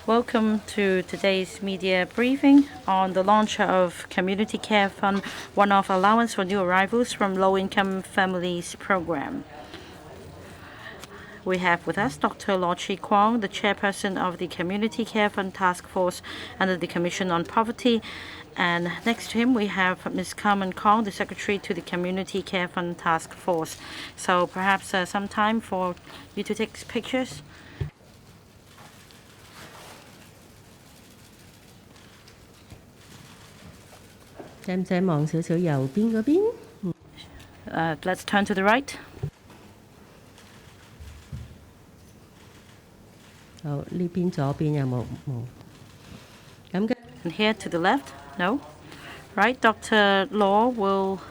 Welcome to today's media briefing on the launch of Community Care Fund One-off Allowance for New Arrivals from Low-income Families Program. We have with us Dr. Law Chi Kwong, the chairperson of the Community Care Fund Task Force under the Commission on Poverty. And next to him, we have Ms. Carmen Kong, the secretary to the Community Care Fund Task Force. So perhaps some time for you to take pictures. Let's turn to the right. And here to the left? No? Right, Dr. Law will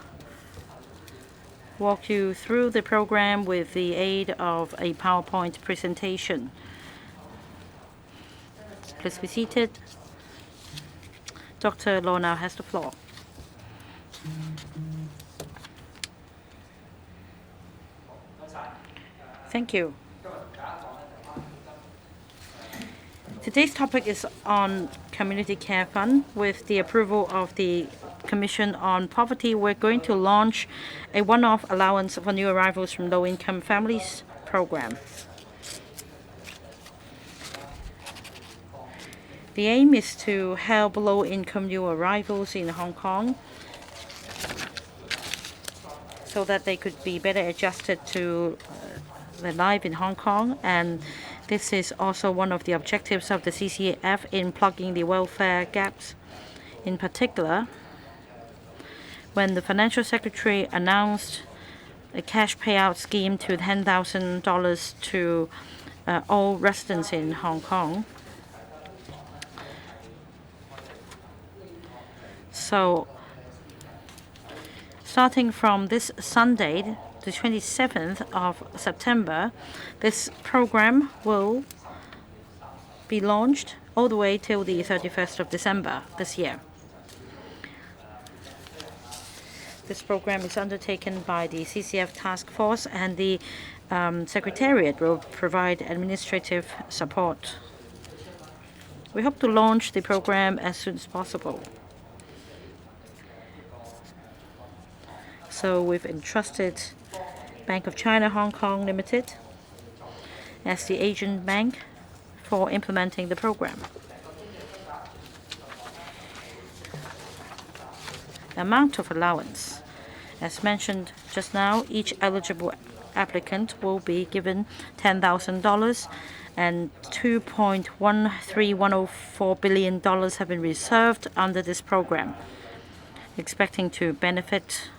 walk you through the program with the aid of a PowerPoint presentation. Please be seated. Dr. Law now has the floor. Thank you. Today's topic is on Community Care Fund. With the approval of the Commission on Poverty, we're going to launch a one-off allowance for new arrivals from low-income families program. The aim is to help low-income new arrivals in Hong Kong so that they could be better adjusted to their life in Hong Kong, and this is also one of the objectives of the CCF in plugging the welfare gaps. In particular, when the Financial Secretary announced a cash payout scheme to $10,000 to all residents in Hong Kong. So, starting from this Sunday, the 27th of September, this program will be launched all the way till the 31st of December this year. This program is undertaken by the CCF Task Force, and the Secretariat will provide administrative support. We hope to launch the program as soon as possible. So we've entrusted Bank of China Hong Kong Limited as the agent bank for implementing the program. The amount of allowance, as mentioned just now, each eligible applicant will be given $10,000, and $2.13104 billion have been reserved under this program, expecting to benefit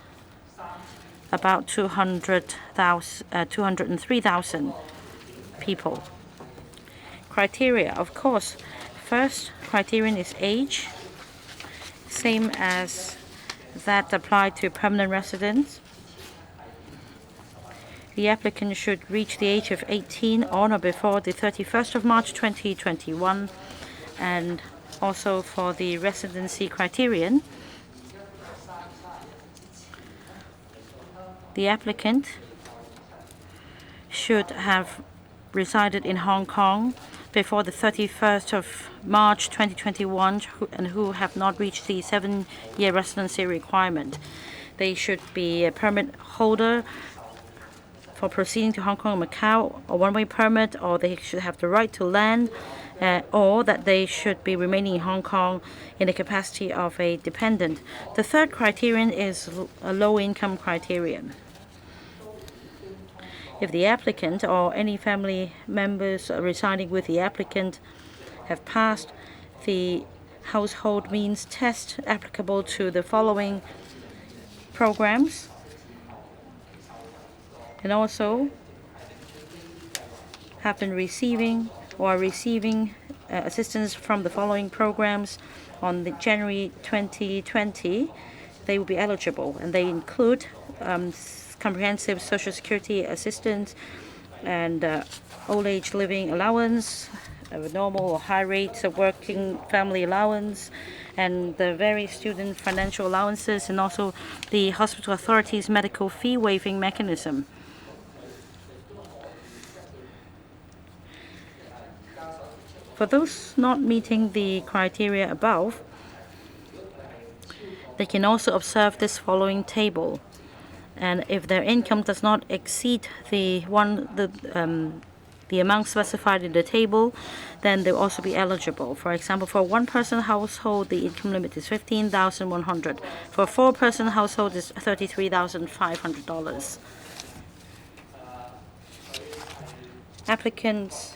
about 203,000 people. Criteria, of course, first criterion is age, same as that applied to permanent residents. The applicant should reach the age of 18 on or before the 31st of March 2021, and also for the residency criterion, the applicant should have resided in Hong Kong before the 31st of March 2021 and who have not reached the 7-year residency requirement. They should be a permit holder for proceeding to Hong Kong and Macau, a one-way permit, or they should have the right to land, or that they should be remaining in Hong Kong in the capacity of a dependent. The third criterion is a low-income criterion. If the applicant or any family members residing with the applicant have passed the household means test applicable to the following programs, and also have been receiving assistance from the following programs on January 2020, they will be eligible, and they include comprehensive Social Security assistance and old age living allowance, normal or high rates of working family allowance, and the various student financial allowances, and also the hospital authorities' medical fee waiving mechanism. For those not meeting the criteria above, they can also observe this following table. And if their income does not exceed the amount specified in the table, then they'll also be eligible. For example, for a one-person household, the income limit is $15,100. For a four-person household, it's $33,500. Applicants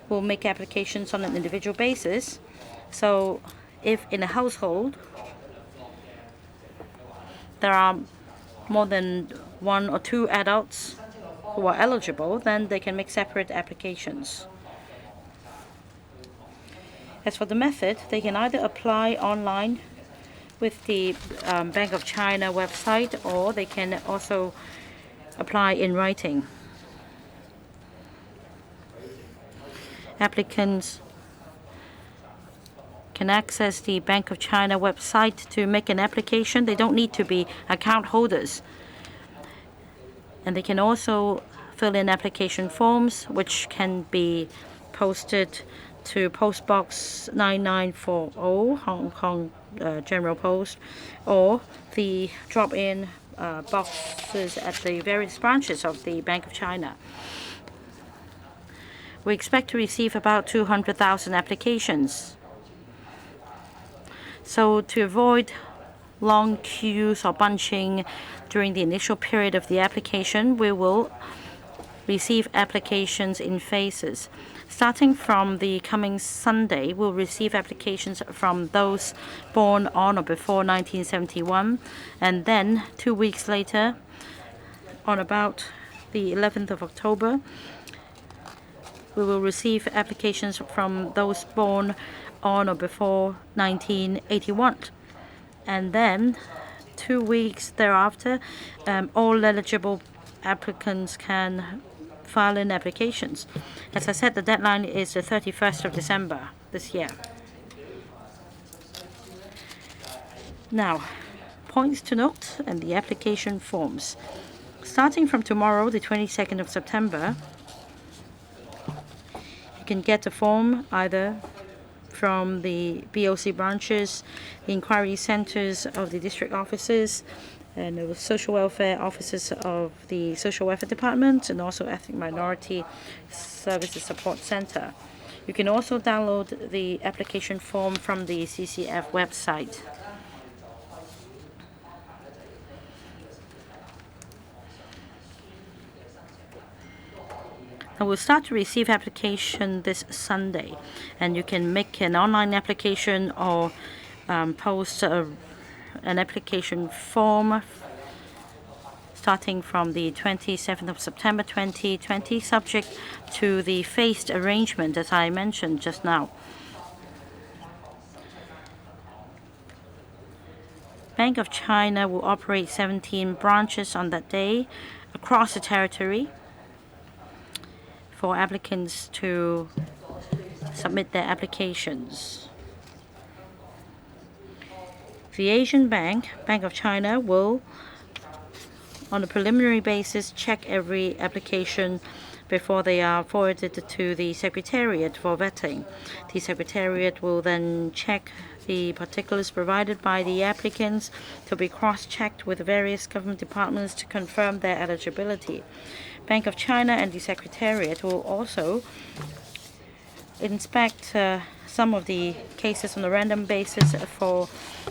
will make applications on an individual basis. So if in a household there are more than one or two adults who are eligible, then they can make separate applications. As for the method, they can either apply online with the Bank of China website, or they can also apply in writing. Applicants can access the Bank of China website to make an application. They don't need to be account holders. And they can also fill in application forms, which can be posted to Post Box 9940, Hong Kong General Post, or the drop-in boxes at the various branches of the Bank of China. We expect to receive about 200,000 applications. So to avoid long queues or bunching during the initial period of the application, we will receive applications in phases. Starting from the coming Sunday, we'll receive applications from those born on or before 1971, and then 2 weeks later, on about the 11th of October, we will receive applications from those born on or before 1981. And then 2 weeks thereafter, all eligible applicants can file in applications. As I said, the deadline is the 31st of December this year. Now, points to note and the application forms. Starting from tomorrow, the 22nd of September, you can get a form either from the BOC branches, the inquiry centers of the district offices, and the social welfare offices of the social welfare department, and also ethnic minority services support center. You can also download the application form from the CCF website. And we'll start to receive application this Sunday, and you can make an online application or post an application form starting from the 27th of September 2020, subject to the phased arrangement as I mentioned just now. Bank of China will operate 17 branches on that day across the territory for applicants to submit their applications. The Asian Bank, Bank of China, will, on a preliminary basis, check every application before they are forwarded to the Secretariat for vetting. The Secretariat will then check the particulars provided by the applicants to be cross-checked with various government departments to confirm their eligibility. Bank of China and the Secretariat will also inspect some of the cases on a random basis for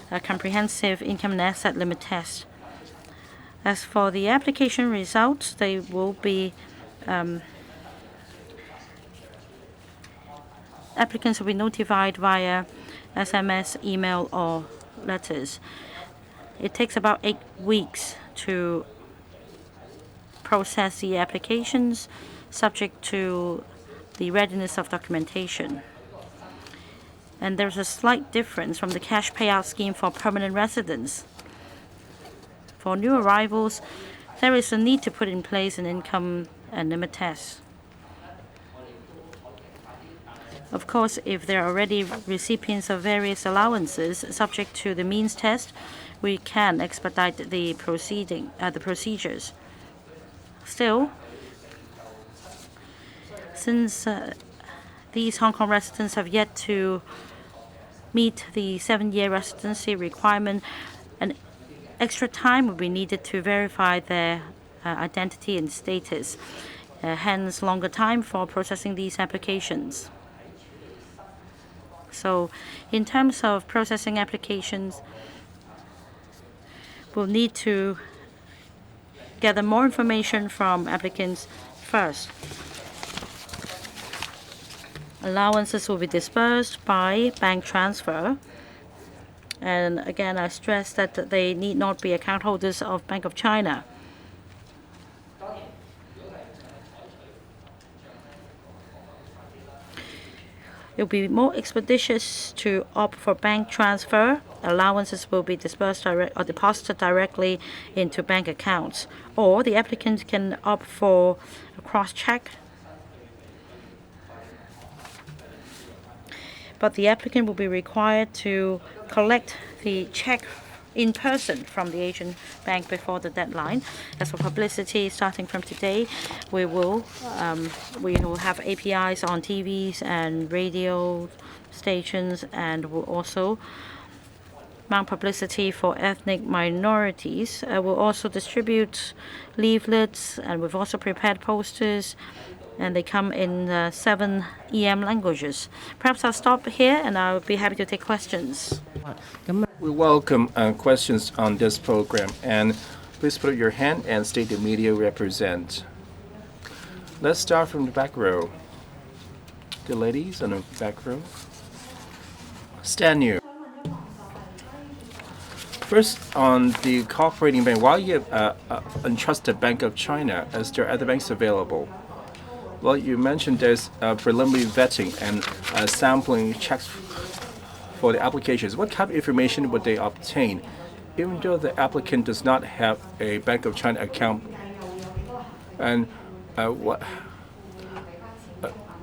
a comprehensive income and asset limit test. As for the application results, they will be applicants will be notified via SMS, email, or letters. It takes about 8 weeks to process the applications, subject to the readiness of documentation. And there's a slight difference from the cash payout scheme for permanent residents. For new arrivals, there is a need to put in place an income and limit test. Of course, if they're already recipients of various allowances subject to the means test, we can expedite the procedures. Still, since these Hong Kong residents have yet to meet the 7-year residency requirement, and extra time will be needed to verify their identity and status, hence longer time for processing these applications. So in terms of processing applications, we'll need to gather more information from applicants first. Allowances will be disbursed by bank transfer. And again, I stress that they need not be account holders of Bank of China. It will be more expeditious to opt for bank transfer. Allowances will be disbursed or deposited directly into bank accounts. Or the applicant can opt for a cross-check. But the applicant will be required to collect the check in person from the Asian bank before the deadline. As for publicity, starting from today, we will have APIs on TVs and radio stations, and will also mount publicity for ethnic minorities. We'll also distribute leaflets, and we've also prepared posters, and they come in 7 EM languages. Perhaps I'll stop here, and I'll be happy to take questions. We welcome questions on this program, and please put up your hand and state the media you represent. Let's start from the back row. The ladies on the back row. Stand here. First, on the cooperating bank, why you entrusted Bank of China as there are other banks available? Well, you mentioned there's preliminary vetting and sampling checks for the applications. What kind of information would they obtain, even though the applicant does not have a Bank of China account? And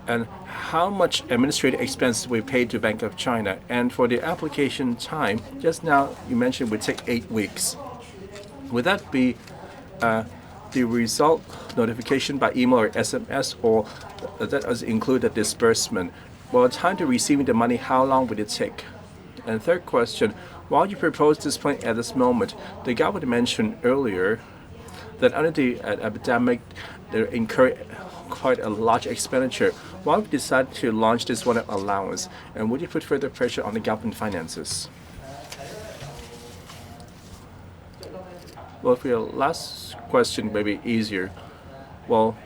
and how much administrative expense we pay to Bank of China? And for the application time, just now you mentioned would take 8 weeks. Would that be the result notification by email or SMS, or that does include the disbursement? Well, time to receiving the money, how long would it take? And third question, while you propose this plan at this moment, the government mentioned earlier that under the epidemic, they incur quite a large expenditure. Why would you decide to launch this one-off allowance? And would you put further pressure on the government finances? Well, for your last question, maybe easier. Well,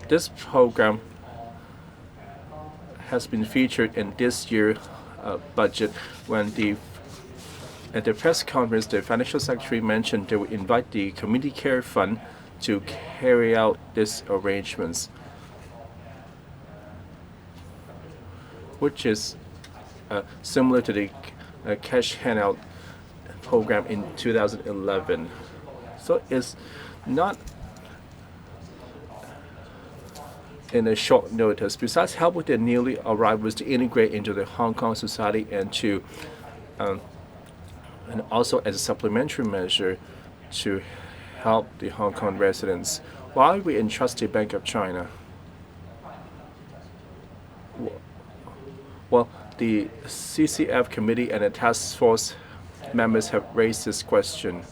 this program has been featured in this year's budget when at the press conference, the financial secretary mentioned they would invite the community care fund to carry out these arrangements, which is similar to the cash handout program in 2011. So it's not in a short notice. Besides helping the newly arrivals to integrate into the Hong Kong society and to and also as a supplementary measure to help the Hong Kong residents, why we entrust the Bank of China? Well, the CCF committee and the task force members have raised this question.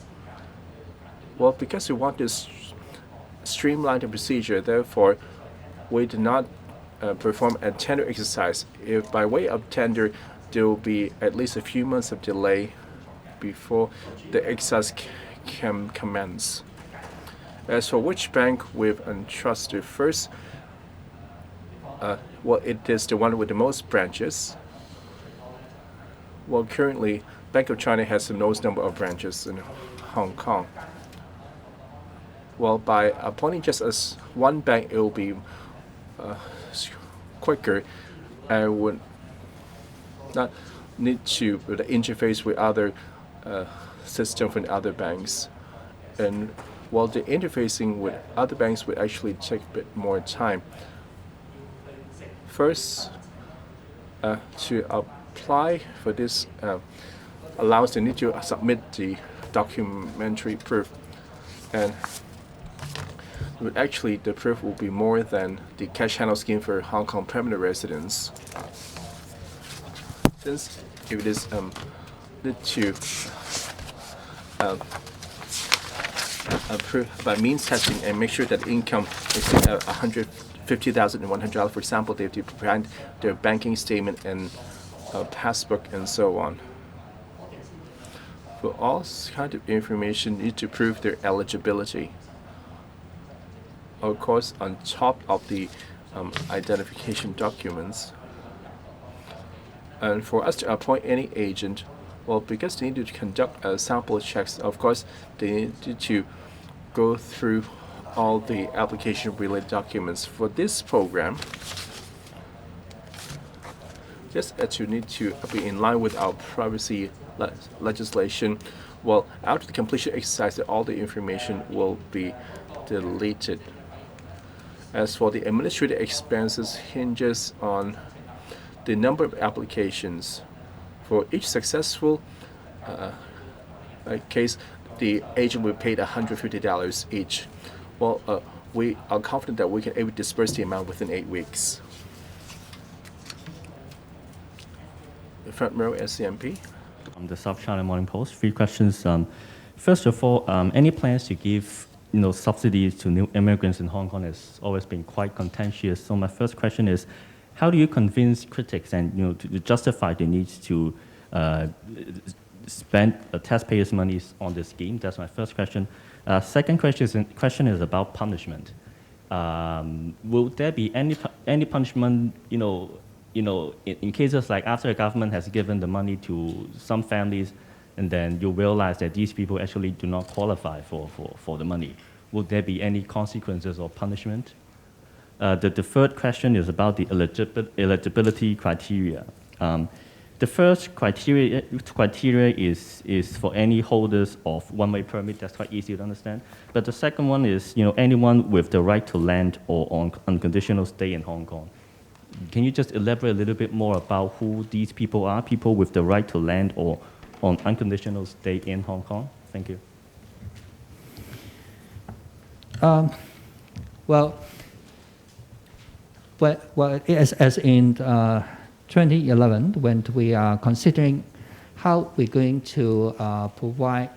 Well, because we want to streamline the procedure, therefore, we do not perform a tender exercise. If by way of tender, there will be at least a few months of delay before the exercise can commence. As for which bank we've entrusted first, well, it is the one with the most branches. Well, currently, Bank of China has the most number of branches in Hong Kong. Well, by appointing just as one bank, it will be quicker and would not need to interface with other systems from other banks. And while the interfacing with other banks would actually take a bit more time. First, to apply for this allowance, they need to submit the documentary proof. And But actually, the proof will be more than the cash handle scheme for Hong Kong permanent residents. Since if it is need to prove by means testing and make sure that income is $150,100, for example, they have to provide their banking statement and passbook and so on. For all kind of information, need to prove their eligibility. Of course, on top of the identification documents. And for us to appoint any agent, well, because they need to conduct sample checks, of course, they need to go through all the application-related documents. For this program, just as you need to be in line with our privacy legislation, well, after the completion exercise, all the information will be deleted. As for the administrative expenses, hinges on the number of applications. For each successful case, the agent will pay $150 each. Well, we are confident that we can able to disperse the amount within 8 weeks. The front row, SCMP. The South China Morning Post. 3 questions. First of all, any plans to give subsidies to new immigrants in Hong Kong has always been quite contentious. So my first question is, how do you convince critics and to justify the need to spend taxpayers' money on the scheme? That's my first question. Second question is about punishment. Will there be any punishment? In cases like after the government has given the money to some families, and then you realize that these people actually do not qualify for the money, will there be any consequences or punishment? The third question is about the eligibility criteria. The first criteria is for any holders of one-way permit. That's quite easy to understand. But the second one is anyone with the right to land or on unconditional stay in Hong Kong. Can you just elaborate a little bit more about who these people are? People with the right to land or on unconditional stay in Hong Kong. Thank you. As in 2011, when we are considering how we're going to provide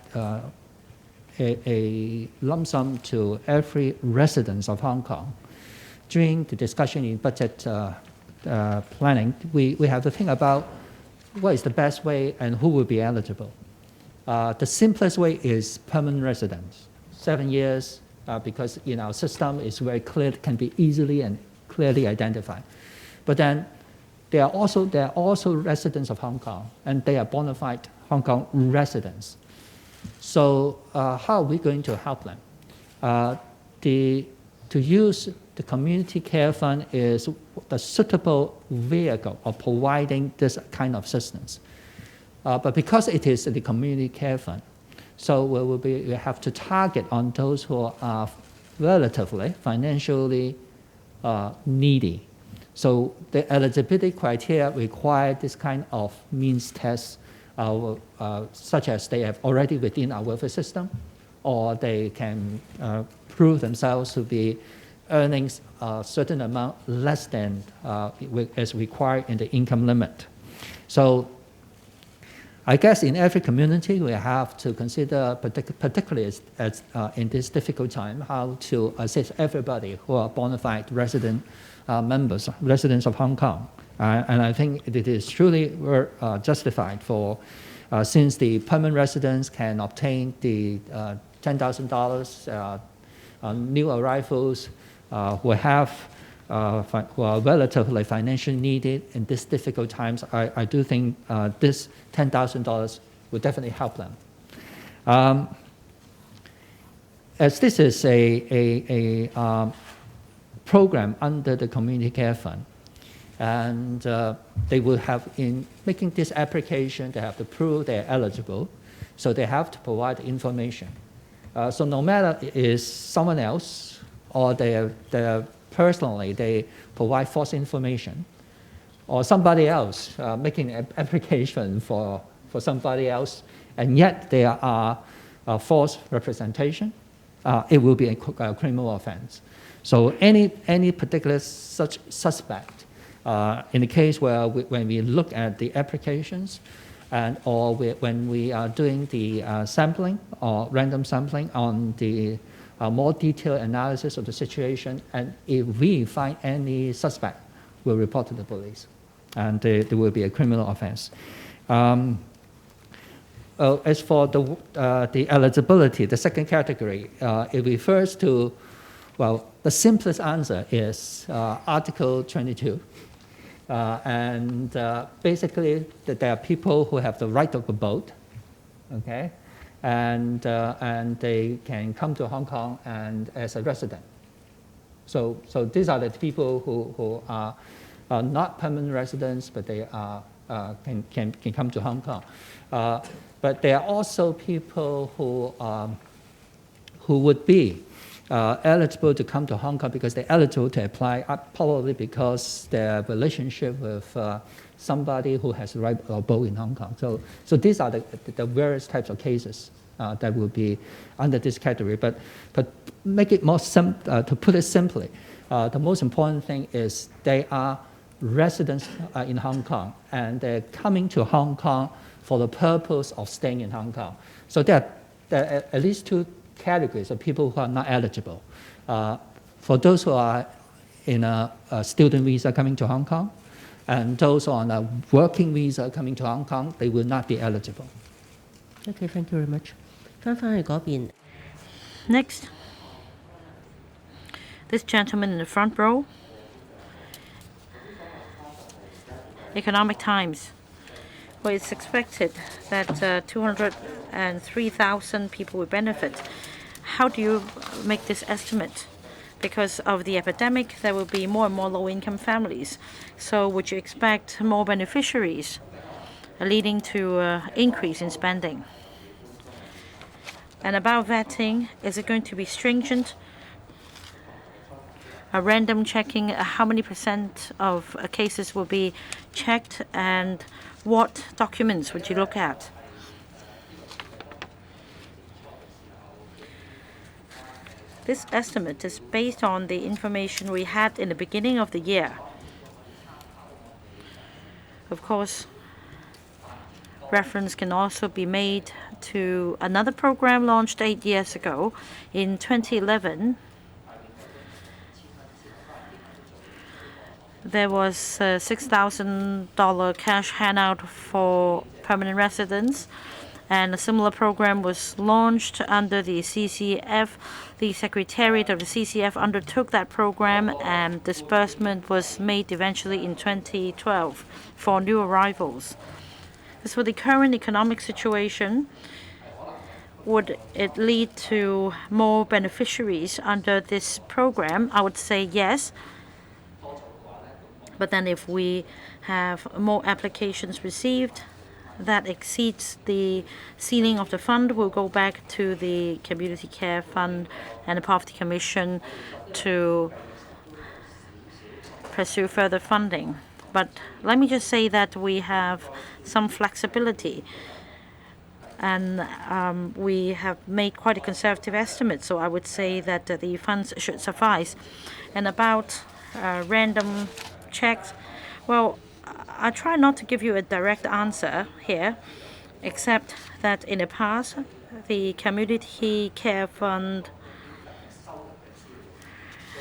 a lump sum to every resident of Hong Kong, during the discussion in budget planning, we have to think about what is the best way and who will be eligible. The simplest way is permanent residents, 7 years, because in our system it's very clear, can be easily and clearly identified. But then there are also residents of Hong Kong, and they are bona fide Hong Kong residents. So how are we going to help them? To use the community care fund is the suitable vehicle of providing this kind of assistance. But because it is the community care fund, so we have to target on those who are relatively financially needy. So the eligibility criteria require this kind of means tests, such as they have already within our welfare system, or they can prove themselves to be earning a certain amount less than as required in the income limit. So I guess in every community we have to consider, particularly in this difficult time, how to assist everybody who are bona fide residents of Hong Kong. And I think it is truly justified for, since the permanent residents can obtain the $10,000 new arrivals who are relatively financially needed in these difficult times. I do think this $10,000 will definitely help them. As this is a program under the Community Care Fund, and they will have, in making this application, they have to prove they're eligible, so they have to provide information. So no matter is someone else or they personally they provide false information, or somebody else making an application for somebody else, and yet there are false representation, it will be a criminal offense. So any particular such suspect, in the case where when we look at the applications, or when we are doing the sampling or random sampling on the more detailed analysis of the situation, and if we find any suspect, we'll report to the police, and there will be a criminal offense. As for the eligibility, the second category, it refers to, well, the simplest answer is Article 22. Basically, there are people who have the right of a vote, okay? And they can come to Hong Kong and as a resident. So these are the people who are not permanent residents, but they can come to Hong Kong. But there are also people who would be eligible to come to Hong Kong because they're eligible to apply, probably because their relationship with somebody who has the right of vote in Hong Kong. So these are the various types of cases that will be under this category. But make it more to put it simply, the most important thing is they are residents in Hong Kong, and they're coming to Hong Kong for the purpose of staying in Hong Kong. So there are at least two categories of people who are not eligible. For those who are in a student visa coming to Hong Kong, and those on a working visa coming to Hong Kong, they will not be eligible. Okay, thank you very much. 翻去嗰邊。 Next, this gentleman in the front row. Economic Times. Well, it's expected that 203,000 people will benefit. How do you make this estimate? Because of the epidemic, there will be more and more low-income families. So would you expect more beneficiaries, leading to an increase in spending? And about vetting, is it going to be stringent? A random checking, how many % of cases will be checked, and what documents would you look at? This estimate is based on the information we had in the beginning of the year. Of course, reference can also be made to another program launched 8 years ago. In 2011, there was a $6,000 cash handout for permanent residents, and a similar program was launched under the CCF. The Secretariat of the CCF undertook that program, and disbursement was made eventually in 2012 for new arrivals. As for the current economic situation, would it lead to more beneficiaries under this program? I would say yes. But then if we have more applications received that exceeds the ceiling of the fund, we'll go back to the Community Care Fund and the Poverty Commission to pursue further funding. But let me just say that we have some flexibility, and we have made quite a conservative estimate, so I would say that the funds should suffice. And about random checks, well, I try not to give you a direct answer here, except that in the past, the Community Care Fund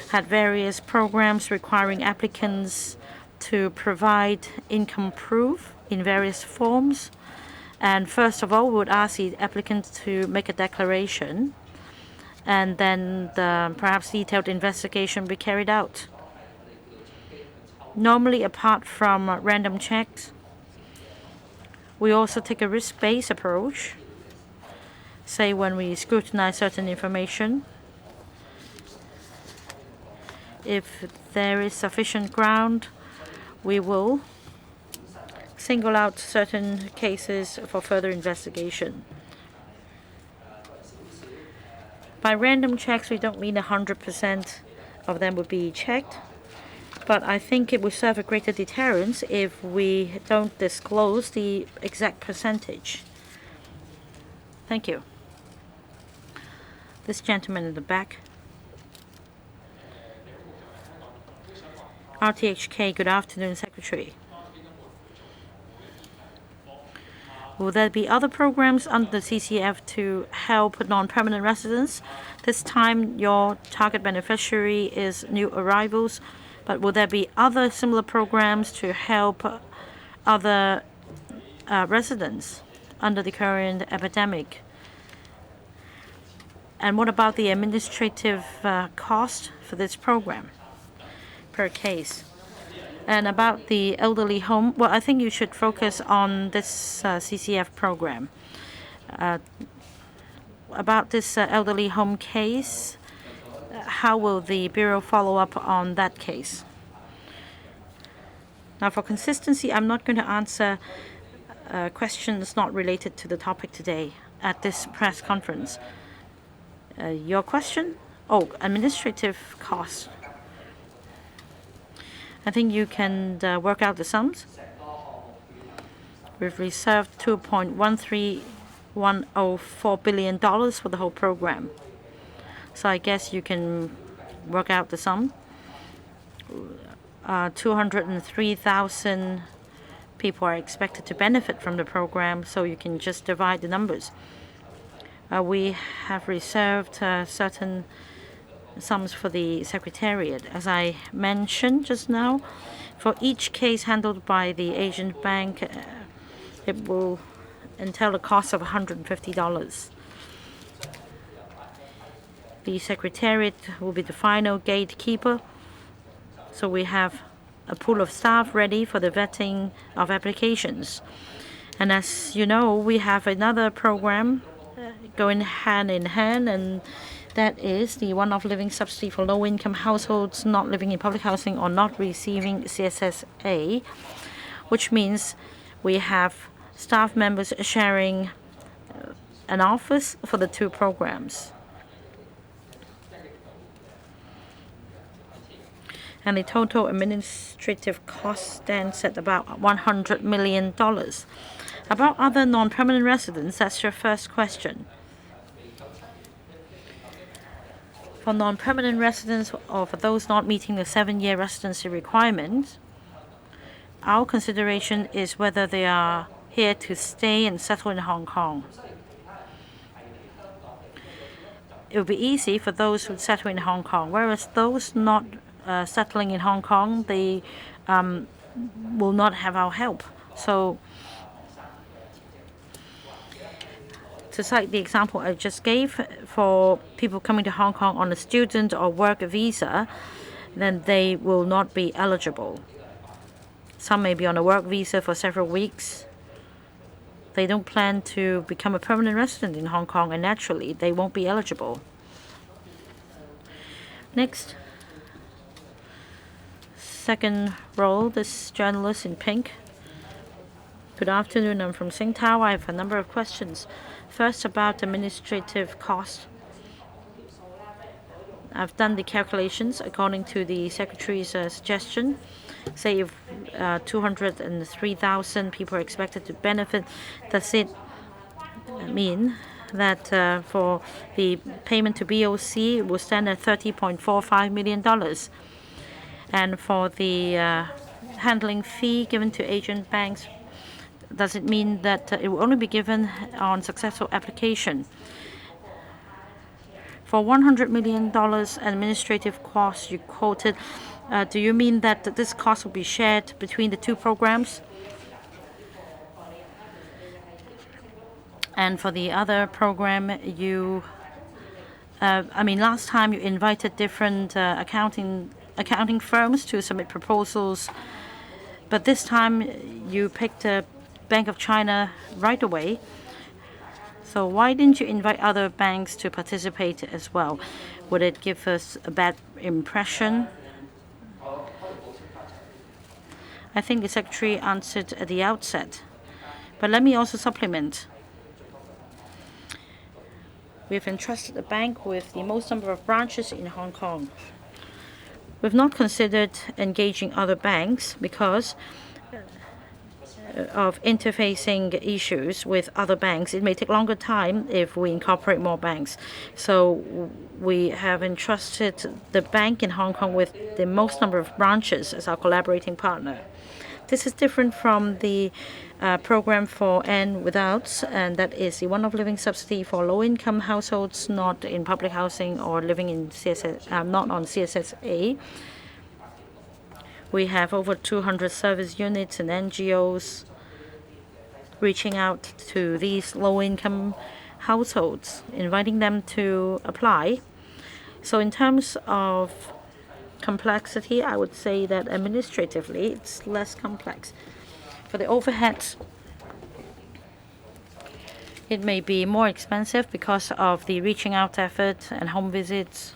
had various programs requiring applicants to provide income proof in various forms. And first of all, we would ask the applicant to make a declaration, and then perhaps detailed investigation be carried out. Normally, apart from random checks, we also take a risk-based approach. Say when we scrutinize certain information, if there is sufficient ground, we will single out certain cases for further investigation. By random checks, we don't mean 100% of them would be checked. But I think it will serve a greater deterrence if we don't disclose the exact percentage. Thank you. This gentleman in the back. RTHK, good afternoon, Secretary. Will there be other programs under the CCF to help non-permanent residents? This time, your target beneficiary is new arrivals, but will there be other similar programs to help other residents under the current epidemic? And what about the administrative cost for this program per case? And about the elderly home, well, I think you should focus on this CCF program. About this elderly home case, how will the Bureau follow up on that case? Now, for consistency, I'm not going to answer questions not related to the topic today at this press conference. Your question? Oh, administrative costs. I think you can work out the sums. We've reserved $2.13104 billion for the whole program. So I guess you can work out the sum. 203,000 people are expected to benefit from the program, so you can just divide the numbers. We have reserved certain sums for the Secretariat. As I mentioned just now, for each case handled by the agent bank, it will entail a cost of $150. The Secretariat will be the final gatekeeper, so we have a pool of staff ready for the vetting of applications. And as you know, we have another program going hand in hand, and that is the one-off living subsidy for low-income households not living in public housing or not receiving CSSA, which means we have staff members sharing an office for the two programs. And the total administrative cost stands at about $100 million. About other non-permanent residents, that's your first question. For non-permanent residents or for those not meeting the 7-year residency requirement, our consideration is whether they are here to stay and settle in Hong Kong. It will be easy for those who settle in Hong Kong, whereas those not settling in Hong Kong, they will not have our help. So, to cite the example I just gave, for people coming to Hong Kong on a student or work visa, then they will not be eligible. Some may be on a work visa for several weeks. They don't plan to become a permanent resident in Hong Kong, and naturally, they won't be eligible. Next. Second row, this journalist in pink. Good afternoon, I'm from Singtao. I have a number of questions. First, about administrative costs. I've done the calculations according to the Secretary's suggestion. Say if 203,000 people are expected to benefit, does it mean that for the payment to BOC it will stand at $30.45 million? And for the handling fee given to agent banks, does it mean that it will only be given on successful application? For $100 million administrative costs you quoted, do you mean that this cost will be shared between the two programs? And for the other program, last time you invited different accounting firms to submit proposals, but this time you picked Bank of China right away. So why didn't you invite other banks to participate as well? Would it give us a bad impression? I think the Secretary answered at the outset. But let me also supplement. We've entrusted the bank with the most number of branches in Hong Kong. We've not considered engaging other banks because of interfacing issues with other banks. It may take longer time if we incorporate more banks. So we have entrusted the bank in Hong Kong with the most number of branches as our collaborating partner. This is different from the program for N withouts, and that is the one-off living subsidy for low-income households not in public housing or living in not on CSSA. We have over 200 service units and NGOs reaching out to these low-income households, inviting them to apply. So in terms of complexity, I would say that administratively it's less complex. For the overheads, it may be more expensive because of the reaching out effort and home visits.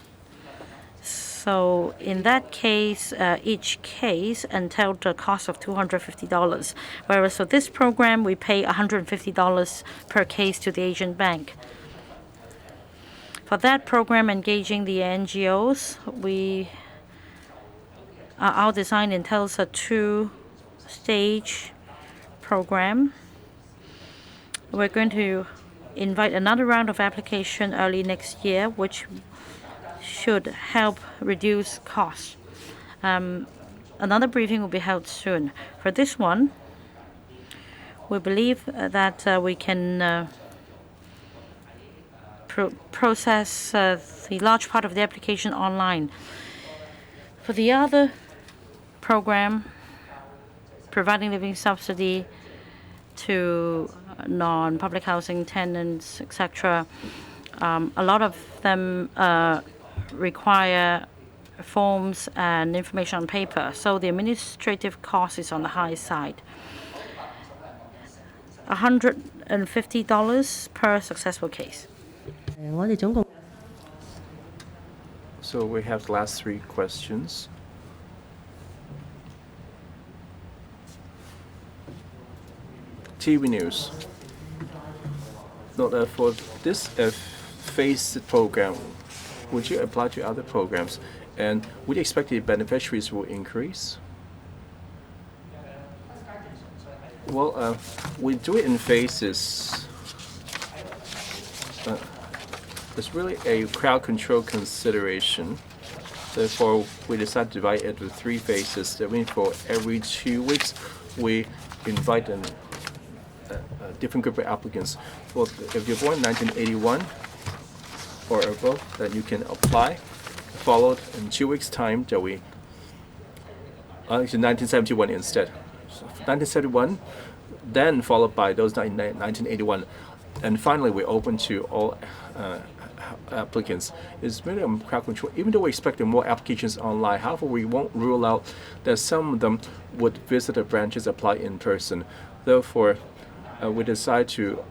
So in that case, each case entailed the cost of $250, whereas for this program, we pay $150 per case to the agent bank. For that program engaging the NGOs, our design entails a two-stage program. We're going to invite another round of application early next year, which should help reduce costs. Another briefing will be held soon. For this one, we believe that we can process the large part of the application online. For the other program, providing living subsidy to non-public housing tenants, etc., a lot of them require forms and information on paper, so the administrative cost is on the high side. $150 per successful case. 我哋總共 So we have the last three questions. TV news. Not for this phased program, would you apply to other programs? And would you expect the beneficiaries will increase? Well, we do it in phases. It's really a crowd control consideration. Therefore, we decided to divide it into three phases. That means for every 2 weeks, we invite a different group of applicants. Well, if you're born in 1981 or above, then you can apply. Followed in 2 weeks' time, that we actually 1971 instead. So 1971, then followed by those in 1981, and finally we open to all applicants. It's really a crowd control. Even though we expect more applications online, however, we won't rule out that some of them would visit the branches, apply in person. Therefore, we decide to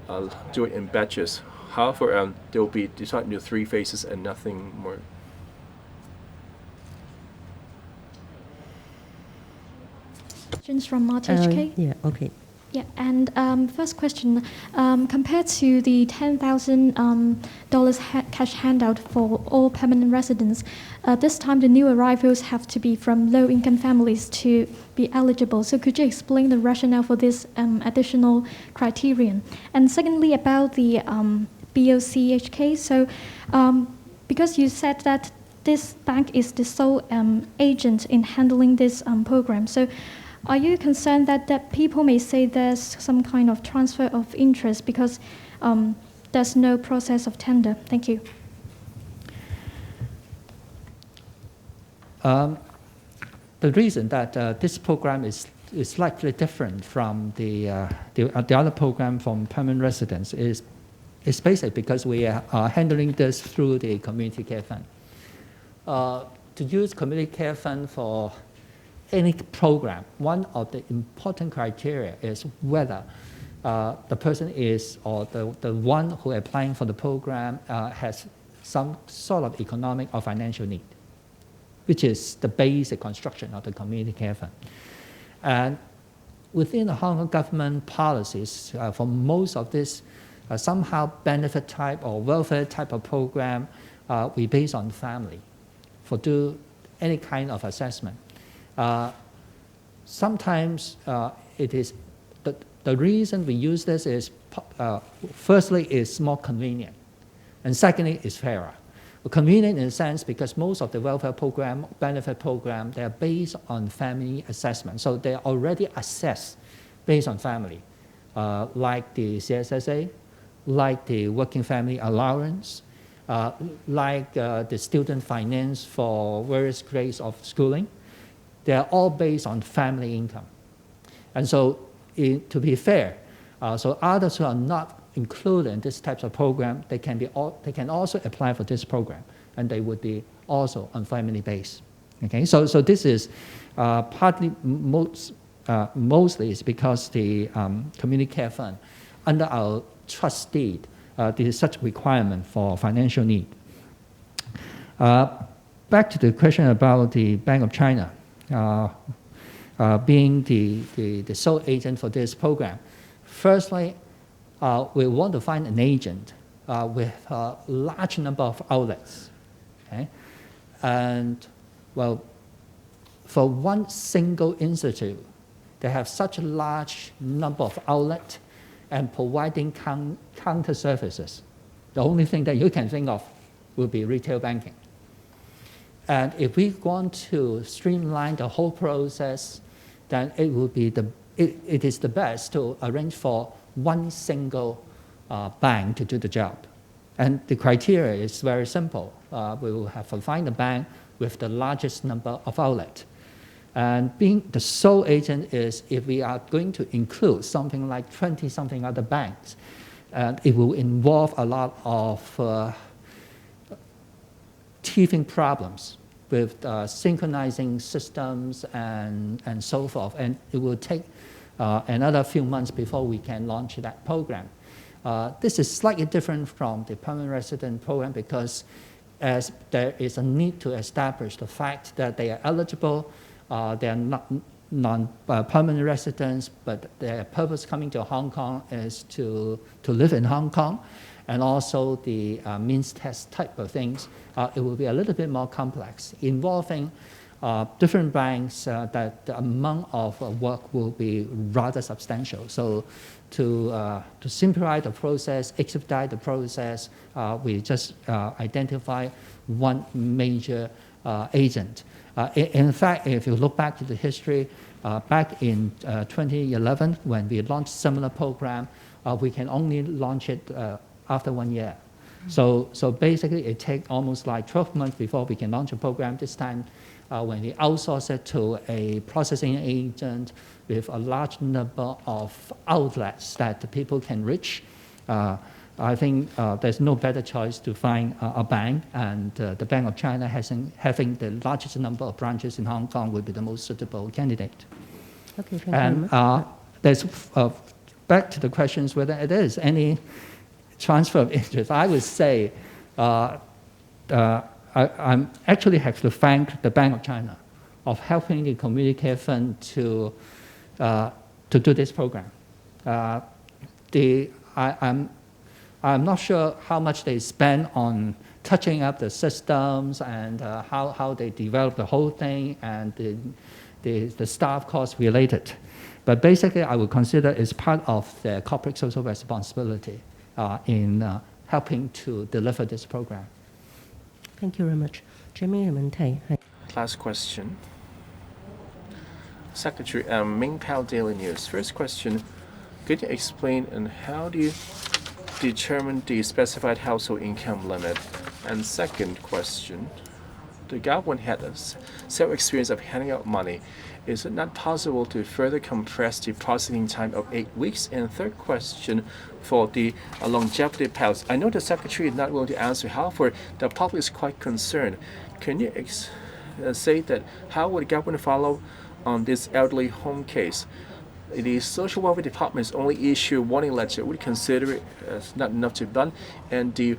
do it in batches. However, there will be decided into three phases and nothing more. Questions from TMHK? Yeah, okay. Yeah, and first question, compared to the $10,000 cash handout for all permanent residents, this time the new arrivals have to be from low-income families to be eligible. So could you explain the rationale for this additional criterion? And secondly, about the BOCHK, so because you said that this bank is the sole agent in handling this program, so are you concerned that people may say there's some kind of transfer of interest because there's no process of tender? Thank you. The reason that this program is slightly different from the other program from permanent residents is basically because we are handling this through the community care fund. To use community care fund for any program, one of the important criteria is whether the person is, or the one who is applying for the program has some sort of economic or financial need, which is the basic construction of the community care fund. And within the Hong Kong government policies, for most of this somehow benefit type or welfare type of program, we base on family for do any kind of assessment. Sometimes it is the reason we use this is, firstly, it's more convenient, and secondly, it's fairer. Convenient in a sense because most of the welfare program, benefit program, they are based on family assessment. So they are already assessed based on family, like the CSSA, like the Working Family Allowance, like the student finance for various grades of schooling. They are all based on family income. And so to be fair, so others who are not included in these types of program, they can also apply for this program, and they would be also on family base. Okay, so this is partly mostly is because the community care fund under our trust deed, there is such requirement for financial need. Back to the question about the Bank of China being the sole agent for this program. Firstly, we want to find an agent with a large number of outlets. Okay? And, well, for one single institute, they have such a large number of outlets and providing counter services. The only thing that you can think of will be retail banking. And if we want to streamline the whole process, then it will be it is the best to arrange for one single bank to do the job. And the criteria is very simple. We will have to find a bank with the largest number of outlets. And being the sole agent is if we are going to include something like 20-something other banks, and it will involve a lot of teething problems with synchronizing systems and so forth. And it will take another few months before we can launch that program. This is slightly different from the permanent resident program because as there is a need to establish the fact that they are eligible, they are not non-permanent residents, but their purpose coming to Hong Kong is to live in Hong Kong, and also the means test type of things. It will be a little bit more complex, involving different banks that the amount of work will be rather substantial. So to simplify the process, expedite the process, we just identify one major agent. In fact, if you look back to the history, back in 2011, when we launched similar program, we can only launch it after 1 year. So basically, it takes almost like 12 months before we can launch a program. This time, when we outsource it to a processing agent with a large number of outlets that the people can reach, I think there's no better choice to find a bank, and the Bank of China having the largest number of branches in Hong Kong would be the most suitable candidate. Okay, thank you very much. And there's back to the questions whether it is any transfer of interest. I would say I'm actually have to thank the Bank of China of helping the community care fund to do this program. I'm not sure how much they spend on touching up the systems and how they develop the whole thing and the staff costs related. But basically, I would consider it's part of their corporate social responsibility in helping to deliver this program. Thank you very much. 最尾嘅問題係 Last question. Secretary, Ming Pao Daily News. First question, could you explain and how do you determine the specified household income limit? And second question, the government had a self-experience of handing out money. Is it not possible to further compress the processing time of 8 weeks? And third question, for the longevity payouts. I know the Secretary is not willing to answer. However, the public is quite concerned. Can you say that how would the government follow on this elderly home case? The Social Welfare Department has only issued warning letter. Would you consider it as not enough to be done? And the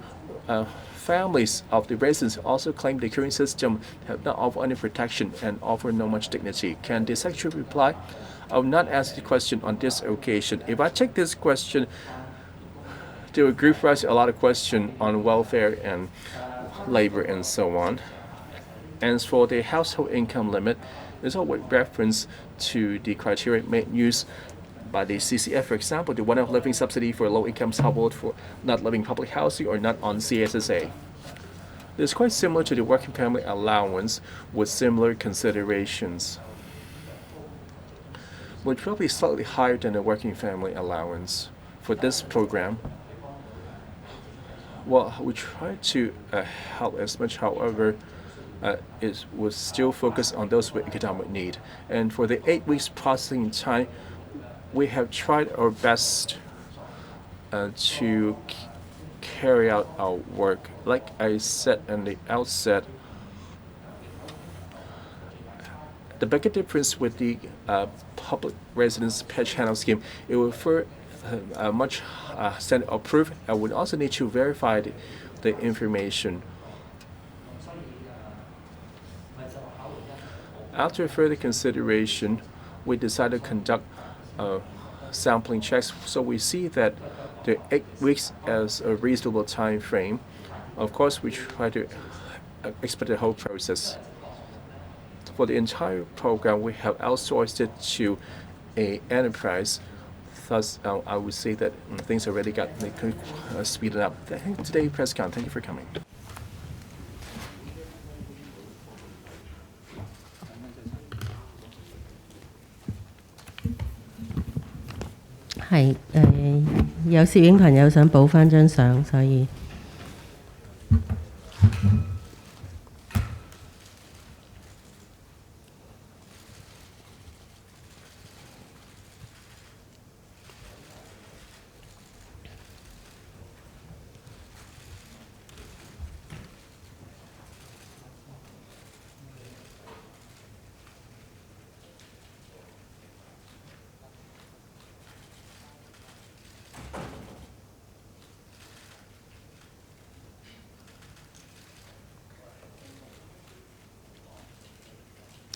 families of the residents also claim the current system have not offered any protection and offer no much dignity. Can the Secretary reply? I will not ask the question on this occasion. If I take this question, there will group rise a lot of questions on welfare and labor and so on. And for the household income limit, there's always reference to the criteria made use by the CCF, for example, the one-off living subsidy for low-income household for not living in public housing or not on CSSA. It's quite similar to the working family allowance with similar considerations, but probably slightly higher than the working family allowance for this program. Well, we try to help as much, however, it was still focused on those with economic need. And for the 8 weeks processing time, we have tried our best to carry out our work. Like I said in the outset, the bigger difference with the public residence pet channel scheme, it will for much standard of proof, and would also need to verify the information. After further consideration, we decided to conduct sampling checks, so we see that the 8 weeks as a reasonable time frame. Of course, we try to expedite the whole process. For the entire program, we have outsourced it to an enterprise. Thus, I would say that things already got speeded up. Today, press con. Thank you for coming. 係有攝影朋友想補翻張相，所以。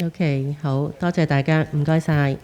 OK， 好多謝大家，唔該晒。